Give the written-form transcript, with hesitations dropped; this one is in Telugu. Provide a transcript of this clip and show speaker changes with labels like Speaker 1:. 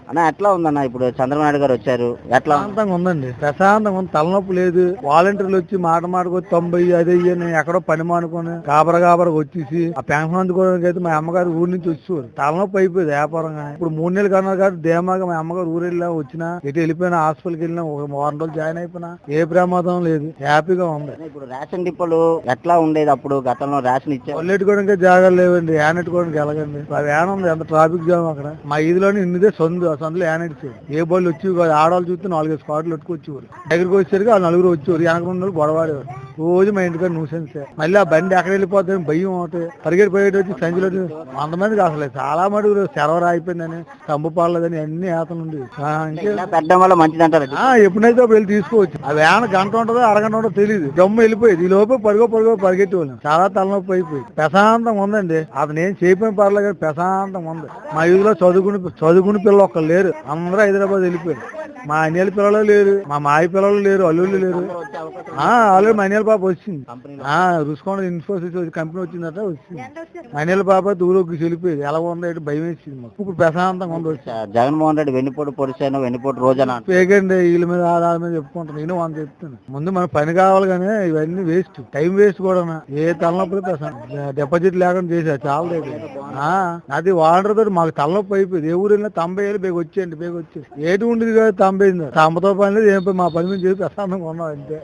Speaker 1: అన్న ఎట్లా ఉందన్న ఇప్పుడు చంద్రబాబు నాయుడు గారు వచ్చారు, ఎట్లా ఉంది?
Speaker 2: ప్రశాంతంగా ఉందండి, ప్రశాంతంగా ఉంది. తలనొప్పి లేదు. వాలంటీర్లు వచ్చి మాట మాటకు 90 అదే ఇయ్యని ఎక్కడో పని మానుకొని గాబరా వచ్చేసి ఆ పెన్షన్ అందుకోవడానికి అయితే మా అమ్మగారు ఊరి నుంచి వచ్చేవారు. తలనొప్పి అయిపోయింది వ్యాపారంగా. ఇప్పుడు 3 నెలలు కన్నారు కాబట్టి ధీమాగా మా అమ్మగారు ఊరు వెళ్ళినా వచ్చినా ఎటు వెళ్ళిపోయినా హాస్పిటల్కి వెళ్ళినా ఒక వారం రోజులు జాయిన్ అయిపోయినా ఏ ప్రమాదం లేదు, హ్యాపీగా ఉంది.
Speaker 1: ఇప్పుడు రేషన్ డిపోలు ఎట్లా ఉండేది అప్పుడు? గతంలో రేషన్ ఇచ్చే
Speaker 2: పల్లెట్టుకోవడానికి జాగాలు లేవండి, యానెట్టుకోవడానికి ఎలాగండి? ఆ వ్యాన్ ఉంది, ఎంత ట్రాఫిక్ జామ్ అక్కడ. మా ఈదిలోనే ఇన్నిదే సందు, ఆ సందులో యానెట్చేది. ఏ బళ్ళు వచ్చి ఆడవాళ్ళు చూస్తే 4-5 స్పాట్లు పెట్టుకొచ్చేవారు. దగ్గరికి వచ్చేసరికి వాళ్ళు నలుగురు వచ్చేవారు, వెనక ఉన్న గొడవాడేవారు. రోజు మా ఇంటికాడ న్యూసెన్సే. మళ్ళీ ఆ బండి ఎక్కడ వెళ్ళిపోతుంది భయం అవుతాయి. పరిగెట్టి వచ్చి సంచిలో 100 మందికి అసలు చాలా మటుకు సెలవు అయిపోయిందని, కంబు పాలదని అన్ని ఏతలు ఉంది.
Speaker 1: పెట్టడం వల్ల మంచిది అంటారు.
Speaker 2: ఎప్పుడైతే అప్పుడు వెళ్ళి తీసుకోవచ్చు. ఆ వ్యాన్ గంట ఉంటుందో అరగంట ఉంటుందో తెలియదు, జమ్ము వెళ్ళిపోయేది. ఈ లోపు పరుగో పరిగెట్టి వాళ్ళం. చాలా తలనొప్పి అయిపోయి ప్రశాంతంగా ఉందండి. అతను ఏం చేయకపోయిన పర్లేదు కానీ ప్రశాంతంగా ఉంది. మా ఊరిలో చదువుకుని పిల్లలు ఒక్కరు లేరు, అందరూ హైదరాబాద్ వెళ్ళిపోయారు. మా అన్యాల పిల్లలు లేరు, మా మాయ పిల్లలు లేరు, అల్లుళ్ళు లేరు. ఆల్రెడీ మా అన్యాల పాప వచ్చింది. రుసుకోండ ఇన్ఫోసిస్ కంపెనీ వచ్చిందట, వచ్చింది. మా అన్యాల పాప దూరంకి వెళ్ళిపోయేది. ఎలా ఉందో భయం వేసింది మాకు. ఇప్పుడు ప్రశాంతంగా ఉంది.
Speaker 1: జగన్మోహన్ రెడ్డి వెన్నుపోటు పొడిచాను, వెన్నుపోటు రోజన
Speaker 2: పేకండి వీళ్ళ మీద ఆధార మీద చెప్పుకుంటాను. నేను అని చెప్తాను. ముందు మన పని కావాలి కానీ ఇవన్నీ వేస్ట్, టైం వేస్ట్ కూడా. ఏ తలనొప్పి డిపాజిట్ లేకుండా చేసా చాలా దగ్గర. అది వాటర్ తోటి మాకు తలనొప్పి అయిపోయింది. ఏ ఊరు వెళ్ళినా 90 ఏళ్ళు బేగ వచ్చేయండి, ఏటి ఉండేది కాదు 90. తమ్మతో పని లేదు, ఏం మా పని మీద చేసి ప్రశాంతంగా ఉన్నాం అంతే.